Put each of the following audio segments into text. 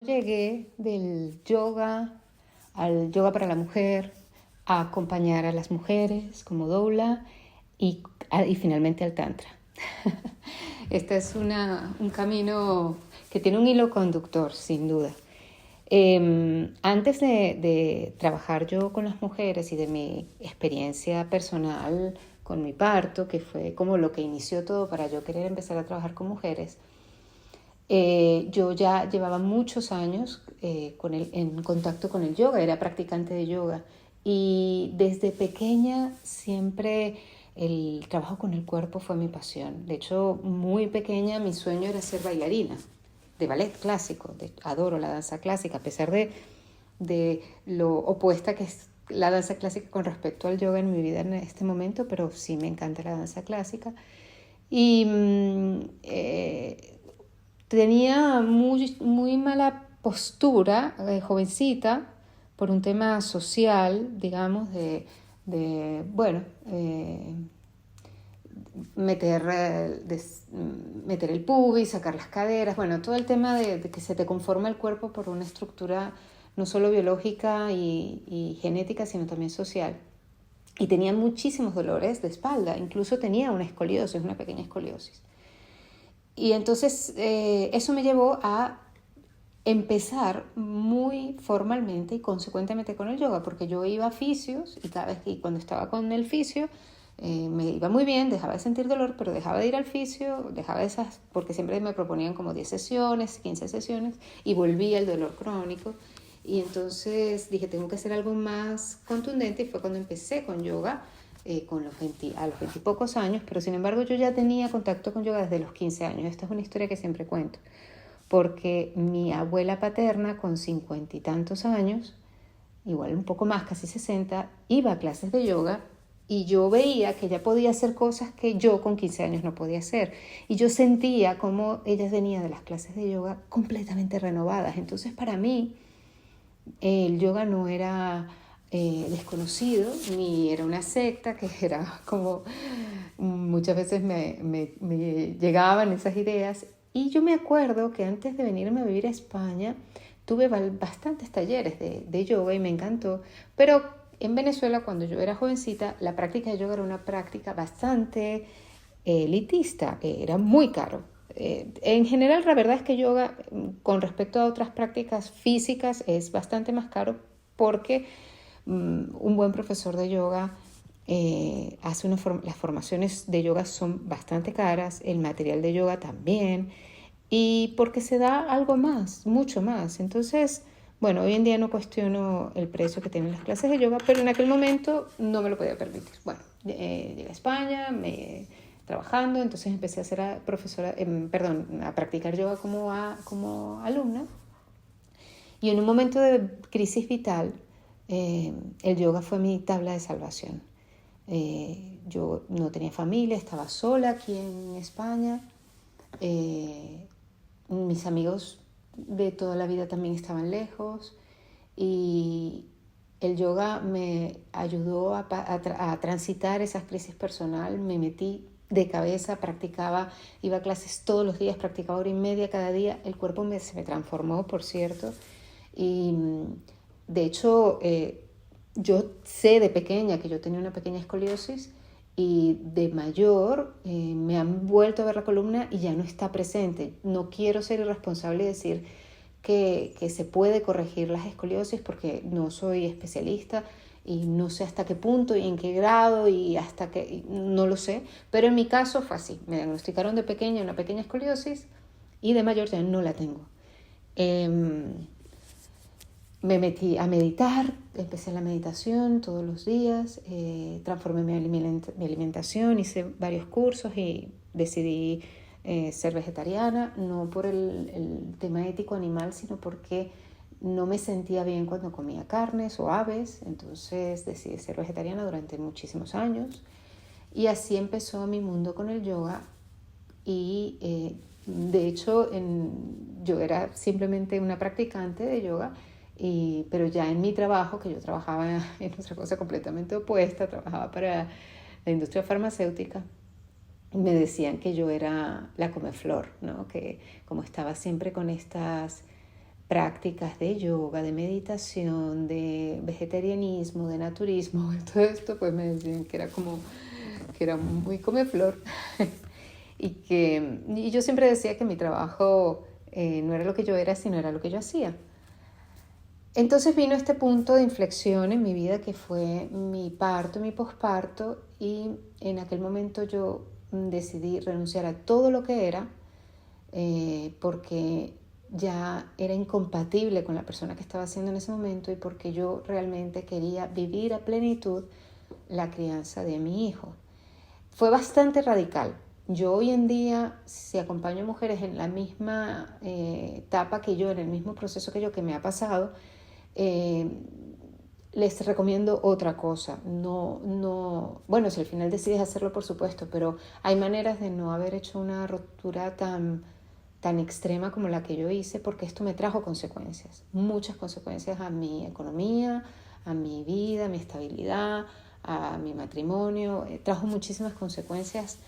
Llegué del yoga al yoga para la mujer, a acompañar a las mujeres como doula y finalmente al tantra. Este es un camino que tiene un hilo conductor, sin duda. Antes de trabajar yo con las mujeres y de mi experiencia personal con mi parto, que fue como lo que inició todo para yo querer empezar a trabajar con mujeres, yo ya llevaba muchos años en contacto con el yoga, era practicante de yoga y desde pequeña siempre el trabajo con el cuerpo fue mi pasión. De hecho, muy pequeña mi sueño era ser bailarina de ballet clásico. Adoro la danza clásica, a pesar de lo opuesta que es la danza clásica con respecto al yoga en mi vida en este momento, pero sí me encanta la danza clásica. Y tenía muy mala postura, jovencita, por un tema social, digamos, bueno, meter, meter el pubis, sacar las caderas, bueno, todo el tema de que se te conforma el cuerpo por una estructura no solo biológica y genética, sino también social. Y tenía muchísimos dolores de espalda, incluso tenía una escoliosis, una pequeña escoliosis. Y entonces eso me llevó a empezar muy formalmente y consecuentemente con el yoga, porque yo iba a fisios y cada vez que cuando estaba con el fisio me iba muy bien, dejaba de sentir dolor, pero dejaba de ir al fisio, dejaba esas, porque siempre me proponían como 10 sesiones, 15 sesiones y volvía el dolor crónico. Y entonces dije, tengo que hacer algo más contundente y fue cuando empecé con yoga a los 20 y pocos años, pero sin embargo yo ya tenía contacto con yoga desde los 15 años. Esta es una historia que siempre cuento, porque mi abuela paterna con 50 y tantos años, igual un poco más, casi 60, iba a clases de yoga y yo veía que ella podía hacer cosas que yo con 15 años no podía hacer. Y yo sentía como ella venía de las clases de yoga completamente renovadas. Entonces para mí el yoga no era desconocido, ni era una secta, que era como muchas veces me llegaban esas ideas. Y yo me acuerdo que antes de venirme a vivir a España tuve bastantes talleres de yoga y me encantó, pero en Venezuela cuando yo era jovencita la práctica de yoga era una práctica bastante elitista, era muy caro. En general, la verdad es que yoga, con respecto a otras prácticas físicas, es bastante más caro porque un buen profesor de yoga las formaciones de yoga son bastante caras, el material de yoga también, y porque se da algo más, mucho más. Entonces, bueno, hoy en día no cuestiono el precio que tienen las clases de yoga, pero en aquel momento no me lo podía permitir. Bueno, llegué a España, trabajando, entonces empecé a ser a practicar yoga como alumna. Y en un momento de crisis vital, el yoga fue mi tabla de salvación. Yo no tenía familia, estaba sola aquí en España. Mis amigos de toda la vida también estaban lejos y el yoga me ayudó a transitar esas crisis personal. Me metí de cabeza, iba a clases todos los días, practicaba 1 hora y media cada día. El cuerpo se me transformó, por cierto. Y de hecho, yo sé de pequeña que yo tenía una pequeña escoliosis y de mayor me han vuelto a ver la columna y ya no está presente. No quiero ser irresponsable y decir que se puede corregir las escoliosis porque no soy especialista y no sé hasta qué punto y en qué grado no lo sé, pero en mi caso fue así. Me diagnosticaron de pequeña una pequeña escoliosis y de mayor ya no la tengo. Me metí a meditar, empecé la meditación todos los días, transformé mi alimentación, hice varios cursos y decidí ser vegetariana, no por el tema ético animal, sino porque no me sentía bien cuando comía carnes o aves, entonces decidí ser vegetariana durante muchísimos años y así empezó mi mundo con el yoga y de hecho yo era simplemente una practicante de yoga. Pero ya en mi trabajo, que yo trabajaba en otra cosa completamente opuesta, trabajaba para la industria farmacéutica, me decían que yo era la comeflor, ¿no? Que como estaba siempre con estas prácticas de yoga, de meditación, de vegetarianismo, de naturismo, todo esto, pues me decían que era muy comeflor y yo siempre decía que mi trabajo no era lo que yo era, sino era lo que yo hacía. Entonces vino este punto de inflexión en mi vida que fue mi parto, mi posparto, y en aquel momento yo decidí renunciar a todo lo que era porque ya era incompatible con la persona que estaba haciendo en ese momento y porque yo realmente quería vivir a plenitud la crianza de mi hijo. Fue bastante radical. Yo hoy en día, si acompaño a mujeres en la misma etapa que yo, en el mismo proceso que yo, que me ha pasado, les recomiendo otra cosa. Bueno, si al final decides hacerlo, por supuesto, pero hay maneras de no haber hecho una ruptura tan extrema como la que yo hice, porque esto me trajo consecuencias, muchas consecuencias a mi economía, a mi vida, a mi estabilidad, a mi matrimonio. Trajo muchísimas consecuencias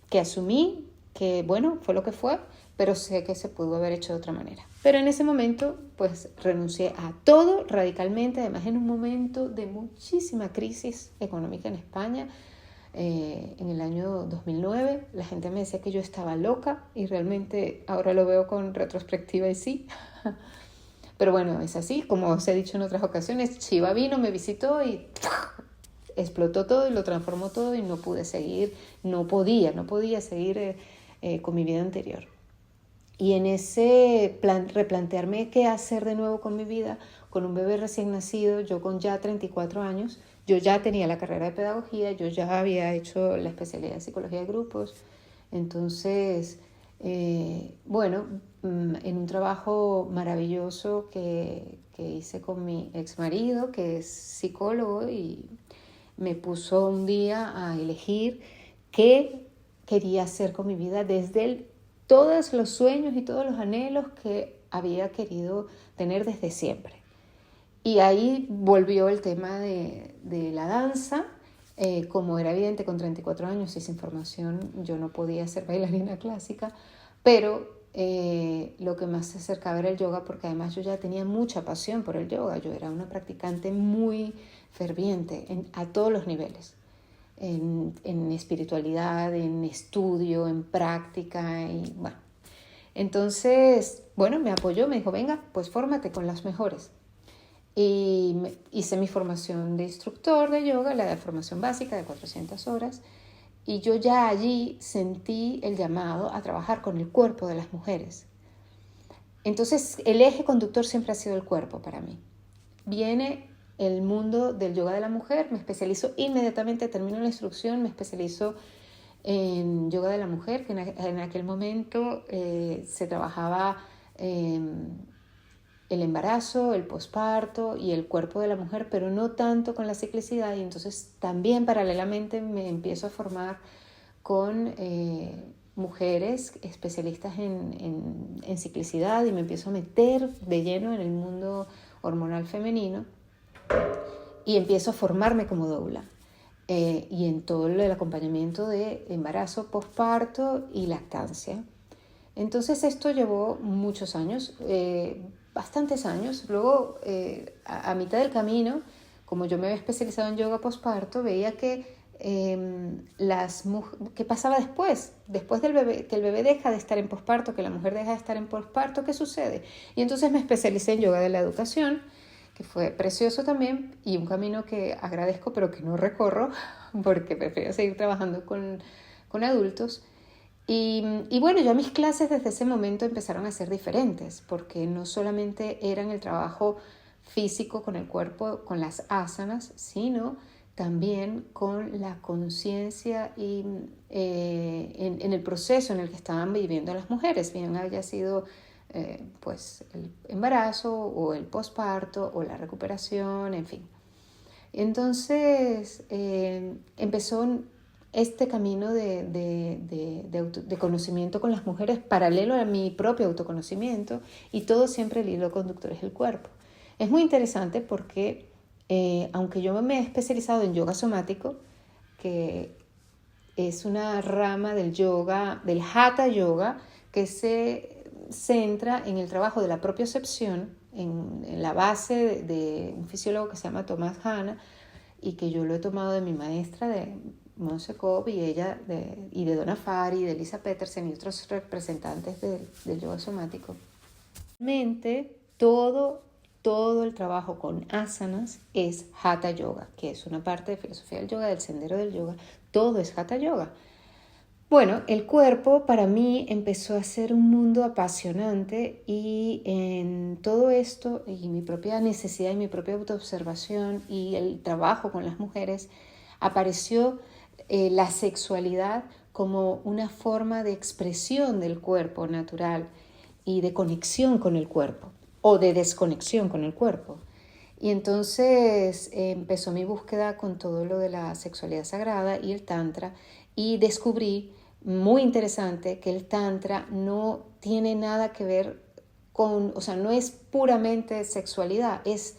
que asumí, que bueno, fue lo que fue, pero sé que se pudo haber hecho de otra manera. Pero en ese momento, pues renuncié a todo radicalmente, además en un momento de muchísima crisis económica en España. En el año 2009 la gente me decía que yo estaba loca y realmente ahora lo veo con retrospectiva y sí. Pero bueno, es así, como os he dicho en otras ocasiones, Shiva vino, me visitó y explotó todo y lo transformó todo y no pude seguir, no podía seguir con mi vida anterior. Y en ese plan, replantearme qué hacer de nuevo con mi vida, con un bebé recién nacido, yo con ya 34 años, yo ya tenía la carrera de pedagogía, yo ya había hecho la especialidad de psicología de grupos. Entonces, bueno, en un trabajo maravilloso que hice con mi ex marido, que es psicólogo, y me puso un día a elegir qué quería hacer con mi vida desde todos los sueños y todos los anhelos que había querido tener desde siempre. Y ahí volvió el tema de la danza. Como era evidente, con 34 años y sin formación yo no podía ser bailarina clásica, pero lo que más se acercaba era el yoga, porque además yo ya tenía mucha pasión por el yoga. Yo era una practicante muy ferviente a todos los niveles, en espiritualidad, en estudio, en práctica, y bueno. Entonces, bueno, me apoyó, me dijo, venga, pues fórmate con las mejores. Y hice mi formación de instructor de yoga, la de formación básica de 400 horas, y yo ya allí sentí el llamado a trabajar con el cuerpo de las mujeres. Entonces, el eje conductor siempre ha sido el cuerpo para mí. Viene el mundo del yoga de la mujer, me especializo inmediatamente, termino la instrucción, me especializo en yoga de la mujer, que en aquel momento se trabajaba el embarazo, el posparto y el cuerpo de la mujer, pero no tanto con la ciclicidad. Y entonces también paralelamente me empiezo a formar con mujeres especialistas en ciclicidad, y me empiezo a meter de lleno en el mundo hormonal femenino y empiezo a formarme como doula. Y en todo el acompañamiento de embarazo, posparto y lactancia. Entonces esto llevó muchos años, bastantes años. Luego, a mitad del camino, como yo me había especializado en yoga posparto, veía que ¿qué pasaba después del bebé? Que el bebé deja de estar en posparto, que la mujer deja de estar en posparto, ¿qué sucede? Y entonces me especialicé en yoga de la educación, que fue precioso también, y un camino que agradezco pero que no recorro porque prefiero seguir trabajando con adultos. Y bueno, ya mis clases desde ese momento empezaron a ser diferentes, porque no solamente eran el trabajo físico con el cuerpo, con las asanas, sino también con la conciencia y en el proceso en el que estaban viviendo las mujeres, bien haya sido pues el embarazo o el posparto o la recuperación, en fin. Entonces empezó este camino de conocimiento con las mujeres paralelo a mi propio autoconocimiento, y todo siempre el hilo conductor es el cuerpo. Es muy interesante porque aunque yo me he especializado en yoga somático, que es una rama del yoga, del hatha yoga, que se centra en el trabajo de la propiocepción, en la base de un fisiólogo que se llama Thomas Hanna, y que yo lo he tomado de mi maestra, de Monse Cobb, y de Donna Farhi, de Lisa Petersen y otros representantes del yoga somático. Realmente todo el trabajo con asanas es Hatha Yoga, que es una parte de filosofía del yoga, del sendero del yoga. Todo es Hatha Yoga. Bueno, el cuerpo para mí empezó a ser un mundo apasionante, y en todo esto y mi propia necesidad y mi propia autoobservación y el trabajo con las mujeres apareció la sexualidad como una forma de expresión del cuerpo natural y de conexión con el cuerpo o de desconexión con el cuerpo. Y entonces empezó mi búsqueda con todo lo de la sexualidad sagrada y el tantra, y descubrí, muy interesante, que el tantra no tiene nada que ver con, o sea, no es puramente sexualidad, es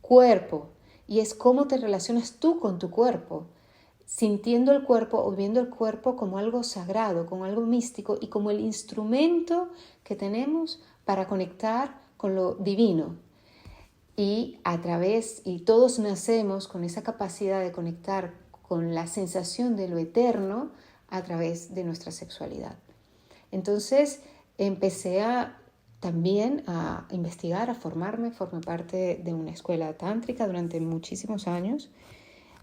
cuerpo, y es cómo te relacionas tú con tu cuerpo, sintiendo el cuerpo o viendo el cuerpo como algo sagrado, como algo místico y como el instrumento que tenemos para conectar con lo divino. Y todos nacemos con esa capacidad de conectar con la sensación de lo eterno a través de nuestra sexualidad. Entonces empecé también a investigar, a formarme. Formé parte de una escuela tántrica durante muchísimos años,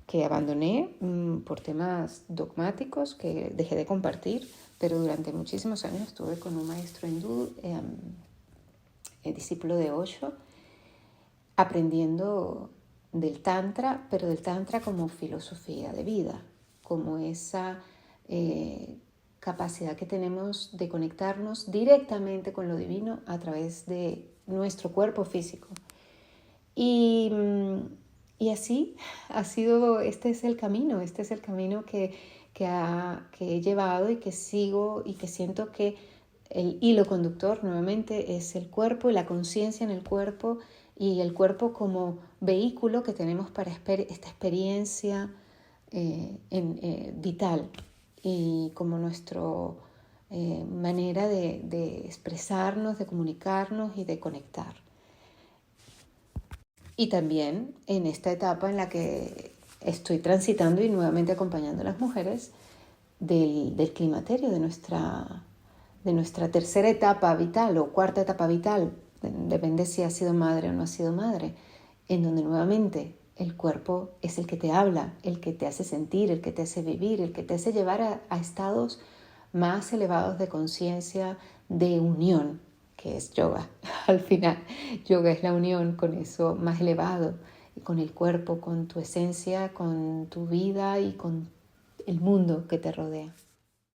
que abandoné por temas dogmáticos que dejé de compartir, pero durante muchísimos años estuve con un maestro hindú, discípulo de Osho, aprendiendo del tantra, pero del tantra como filosofía de vida, como esa capacidad que tenemos de conectarnos directamente con lo divino a través de nuestro cuerpo físico. Y así ha sido, este es el camino que he llevado y que sigo, y que siento que el hilo conductor nuevamente es el cuerpo y la conciencia en el cuerpo, y el cuerpo como vehículo que tenemos para esta experiencia vital, y como nuestra manera de expresarnos, de comunicarnos y de conectar. Y también en esta etapa en la que estoy transitando y nuevamente acompañando a las mujeres del climaterio, de nuestra tercera etapa vital o cuarta etapa vital, depende si has sido madre o no has sido madre, en donde nuevamente el cuerpo es el que te habla, el que te hace sentir, el que te hace vivir, el que te hace llevar a estados más elevados de conciencia, de unión, que es yoga. Al final, yoga es la unión con eso más elevado, con el cuerpo, con tu esencia, con tu vida y con el mundo que te rodea.